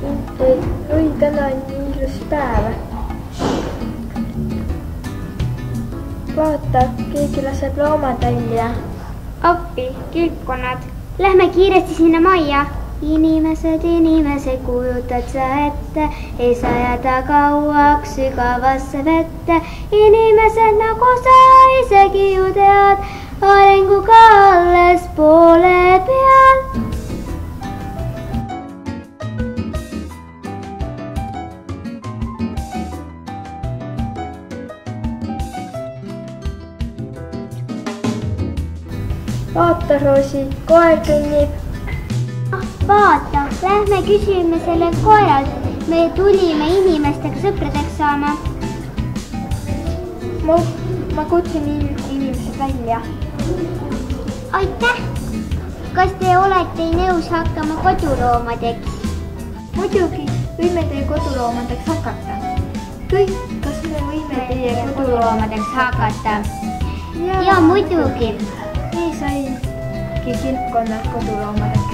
oi, täna on nii ilus päev. Vaata, keegi laseb loomad välja. Appi, kilpkonnad. Lähme kiiresti sinna majja. Inimesed, kujutad sa ette, ei saa jääda kauaks sügavasse vette. Inimesed nagu sa isegi ju tead, arenguga alles poole peal. Vaata, Roosi, koer kõnnib. Vaata, lähme küsime selle koeralt. Me tulime inimestega sõpradeks saama. Ma kutsun inimesed välja. Aitäh! Kas te olete nõus hakkama koduloomadeks? Muidugi, võime teie koduloomadeks hakata. Kõik, kas me võime teie koduloomadeks hakata? Ja muidugi. Nii saigi kilpkonnad koduloomadeks.